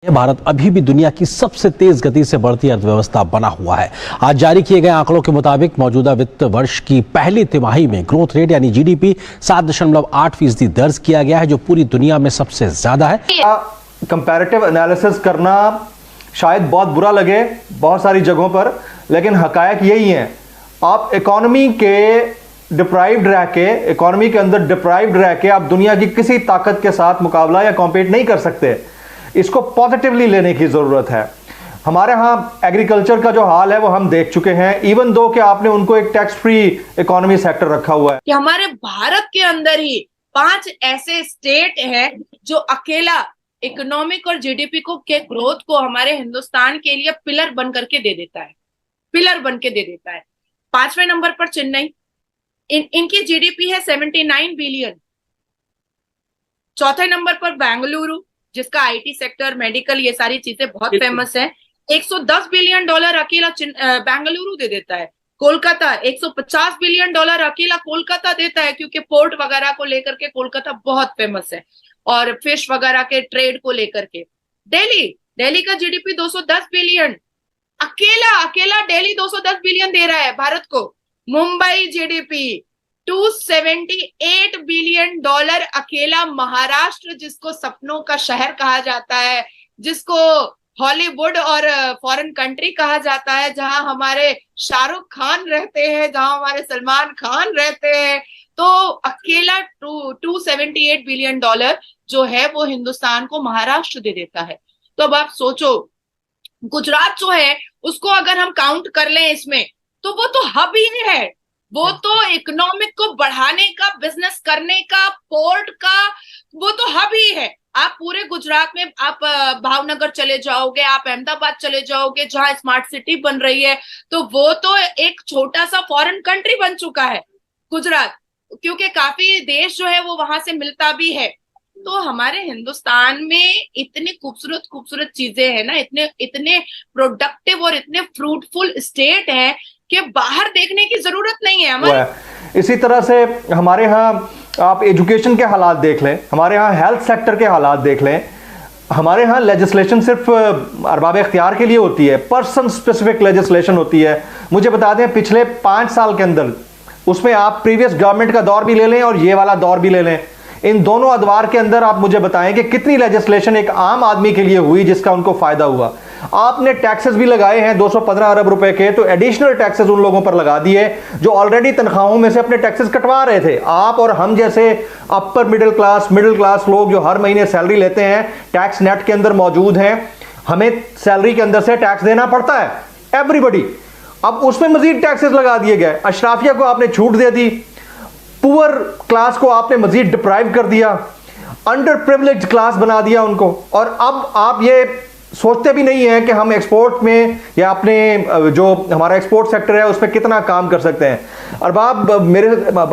भारत अभी भी दुनिया की सबसे तेज गति से बढ़ती अर्थव्यवस्था बना हुआ है। आज जारी किए गए आंकड़ों के मुताबिक मौजूदा वित्त वर्ष की पहली तिमाही में ग्रोथ रेट यानी जीडीपी 7.8% दर्ज किया गया है, जो पूरी दुनिया में सबसे ज्यादा है। कंपैरेटिव एनालिसिस करना शायद बहुत बुरा लगे बहुत सारी जगहों पर, लेकिन हकायक यही है। आप इकोनॉमी के अंदर डिप्राइव्ड रह के आप दुनिया की किसी ताकत के साथ मुकाबला या कॉम्पीट नहीं कर सकते। इसको पॉजिटिवली लेने की जरूरत है। हमारे यहाँ एग्रीकल्चर का जो हाल है वो हम देख चुके हैं, इवन दो कि आपने उनको एक टैक्स फ्री इकोनॉमी सेक्टर रखा हुआ है। कि हमारे भारत के अंदर ही 5 ऐसे स्टेट हैं जो अकेला इकोनॉमिक और जीडीपी को के ग्रोथ को हमारे हिंदुस्तान के लिए पिलर बन करके दे देता है, पिलर बन के दे देता है। 5वें नंबर पर चेन्नई, इनकी जीडीपी है 79 बिलियन। चौथे नंबर पर बेंगलुरु, जिसका आईटी सेक्टर, मेडिकल, ये सारी चीजें बहुत फेमस है। $110 बिलियन अकेला बेंगलुरु दे देता है। कोलकाता $150 बिलियन अकेला कोलकाता देता है, क्योंकि पोर्ट वगैरह को लेकर के कोलकाता बहुत फेमस है और फिश वगैरह के ट्रेड को लेकर के। दिल्ली का जीडीपी 210 बिलियन, अकेला दिल्ली 210 बिलियन दे रहा है भारत को। मुंबई जीडीपी 278 बिलियन अकेला महाराष्ट्र, जिसको सपनों का शहर कहा जाता है, जिसको हॉलीवुड और फॉरेन कंट्री कहा जाता है, जहां हमारे शाहरुख खान रहते हैं, जहां हमारे सलमान खान रहते हैं, तो अकेला 278 बिलियन जो है वो हिंदुस्तान को महाराष्ट्र दे देता है। तो अब आप सोचो, गुजरात जो है उसको अगर हम काउंट कर लें इसमें, तो वो तो हब ही है, वो तो इकोनॉमिक को बढ़ाने का, बिजनेस करने का, पोर्ट का, वो तो हब ही है। आप पूरे गुजरात में आप भावनगर चले जाओगे, आप अहमदाबाद चले जाओगे, जहां स्मार्ट सिटी बन रही है, तो वो तो एक छोटा सा फॉरेन कंट्री बन चुका है गुजरात, क्योंकि काफी देश जो है वो वहां से मिलता भी है। तो हमारे हिंदुस्तान में इतनी खूबसूरत चीजें हैं ना, इतने प्रोडक्टिव और इतने फ्रूटफुल स्टेट हैं कि बाहर देखने की जरूरत नहीं है हमारे। इसी तरह से हमारे यहाँ आप एजुकेशन के हालात देख लें, हमारे यहाँ हेल्थ सेक्टर के हालात देख लें। हमारे यहाँ लेजिस्लेशन सिर्फ अरबाब इख्तियार के लिए होती है, पर्सन स्पेसिफिक लेजिस्लेशन होती है। मुझे बता दें, पिछले 5 साल के अंदर, उसमें आप प्रीवियस गवर्नमेंट का दौर भी ले लें और ये वाला दौर भी ले लें, इन दोनों अदवार के अंदर आप मुझे बताएं कि कितनी लेजिस्लेशन एक आम आदमी के लिए हुई जिसका उनको फायदा हुआ। आपने टैक्सेस भी लगाए हैं 215 अरब रुपए के, तो एडिशनल टैक्सेस उन लोगों पर लगा दिए जो ऑलरेडी तनख्वाहों में से अपने टैक्सेस कटवा रहे थे। आप और हम जैसे अपर मिडिल क्लास लोग जो हर महीने सैलरी लेते हैं, टैक्स नेट के अंदर मौजूद हैं, हमें सैलरी के अंदर से टैक्स देना पड़ता है, एवरीबडी। अब उसमें मजीद टैक्सेस लगा दिए गए। अशराफिया को आपने छूट दे दी, पुअर क्लास को आपने मजीद डिप्राइव कर दिया, अंडर प्रिविलेज्ड क्लास बना दिया उनको। और अब आप ये सोचते भी नहीं है कि हम एक्सपोर्ट में या अपने जो हमारा एक्सपोर्ट सेक्टर है उसमें कितना काम कर सकते हैं। अरबाब,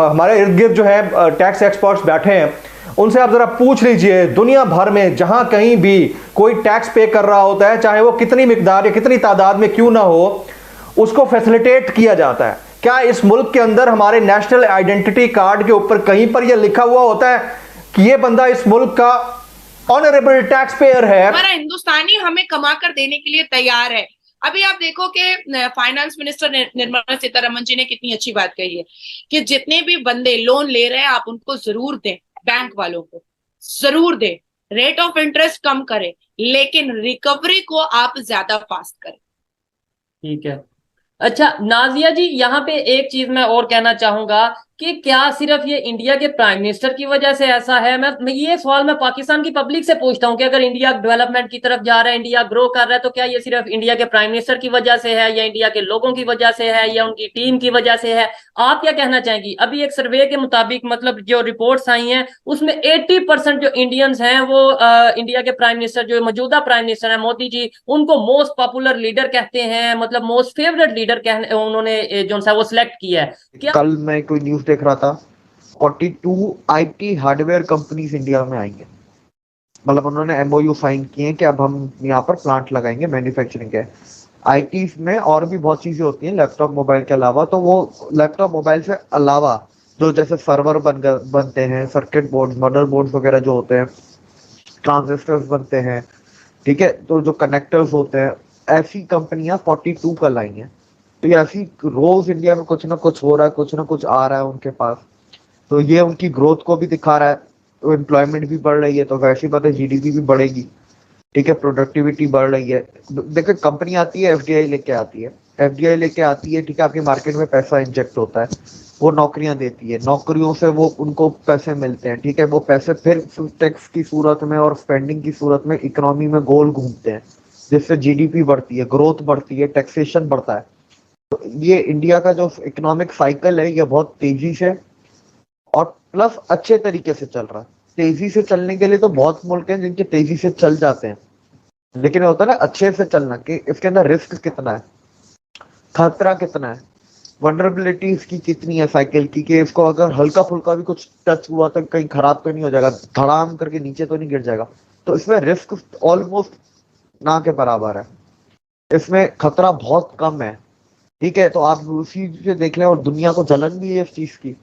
हमारे इर्द गिर्द जो है टैक्स एक्सपर्ट्स बैठे हैं, उनसे आप जरा पूछ लीजिए, दुनिया भर में जहां कहीं भी कोई टैक्स पे कर रहा होता है, चाहे वो कितनी मिकदार या कितनी तादाद में क्यों ना हो, उसको फैसिलिटेट किया जाता है। क्या इस मुल्क के अंदर हमारे नेशनल आइडेंटिटी कार्ड के ऊपर कहीं पर यह लिखा हुआ होता है कि ये बंदा इस मुल्क का ऑनरेबल टैक्स पेयर है? हमारा हिंदुस्तानी हमें कमा कर देने के लिए तैयार है। अभी आप देखो कि फाइनेंस मिनिस्टर निर्मला सीतारमण जी ने कितनी अच्छी बात कही है कि जितने भी बंदे लोन ले रहे हैं आप उनको जरूर दें, बैंक वालों को जरूर दें, रेट ऑफ इंटरेस्ट कम करें, लेकिन रिकवरी को आप ज्यादा फास्ट करें। ठीक है। अच्छा नाजिया जी, यहाँ पे एक चीज मैं और कहना चाहूंगा कि क्या सिर्फ ये इंडिया के प्राइम मिनिस्टर की वजह से ऐसा है? मैं ये सवाल मैं पाकिस्तान की पब्लिक से पूछता हूँ कि अगर इंडिया डेवलपमेंट की तरफ जा रहा है, इंडिया ग्रो कर रहा है, तो क्या ये सिर्फ इंडिया के प्राइम मिनिस्टर की वजह से है या इंडिया के लोगों की वजह से है या उनकी टीम की वजह से है? आप क्या कहना चाहेंगी? अभी एक सर्वे के मुताबिक, मतलब जो रिपोर्ट्स आई हैं, उसमें 80% जो इंडियंस हैं वो इंडिया के प्राइम मिनिस्टर, जो मौजूदा प्राइम मिनिस्टर है मोदी जी, उनको मोस्ट पॉपुलर लीडर कहते हैं, मतलब मोस्ट फेवरेट लीडर उन्होंने जो सा वो सिलेक्ट किया है। क्या कल मैं कोई न्यूज देख रहा था, 42 आईटी हार्डवेयर कंपनीज इंडिया में आएंगे, मतलब उन्होंने एमओयू साइन किए हैं कि अब हम यहाँ पर प्लांट लगाएंगे मैन्युफैक्चरिंग के। आईटी में और भी बहुत चीजें होती हैं लैपटॉप मोबाइल के अलावा, तो वो लैपटॉप मोबाइल से अलावा जो जैसे सर्वर बनते हैं, सर्किट बोर्ड, मदर बोर्ड वगैरह जो होते हैं, ट्रांजिस्टर्स बनते हैं, ठीक है, तो जो कनेक्टर्स होते हैं, ऐसी कंपनियां 42 कल आई हैं। तो ये ऐसी रोज इंडिया में कुछ ना कुछ हो रहा है, कुछ ना कुछ आ रहा है उनके पास। तो ये उनकी ग्रोथ को भी दिखा रहा है, तो एम्प्लॉयमेंट भी बढ़ रही है, तो वैसी बात है जीडीपी भी बढ़ेगी। ठीक है, प्रोडक्टिविटी बढ़ रही है। देखो कंपनी आती है, एफडीआई लेके आती है, एफडीआई लेके आती है, ठीक है, आपकी मार्केट में पैसा इंजेक्ट होता है, वो नौकरियां देती है, नौकरियों से वो उनको पैसे मिलते हैं। ठीक है, वो पैसे फिर टैक्स की सूरत में और स्पेंडिंग की सूरत में इकोनॉमी में गोल घूमते हैं, जिससे जीडीपी बढ़ती है, ग्रोथ बढ़ती है, टैक्सेशन बढ़ता है। तो ये इंडिया का जो इकोनॉमिक साइकिल है, ये बहुत तेजी से और प्लस अच्छे तरीके से चल रहा है। तेजी से चलने के लिए तो बहुत मुल्क हैं जिनके तेजी से चल जाते हैं, लेकिन होता है ना अच्छे से चलना, कि इसके अंदर रिस्क कितना है, खतरा कितना है, वनरेबिलिटी इसकी कितनी है साइकिल की, कि इसको अगर हल्का फुल्का भी कुछ टच हुआ तो कहीं खराब तो नहीं हो जाएगा, धड़ाम करके नीचे तो नहीं गिर जाएगा। तो इसमें रिस्क ऑलमोस्ट ना के बराबर है, इसमें खतरा बहुत कम है। ठीक है, तो आप उसी से देख लें, और दुनिया को जलन भी है इस चीज की।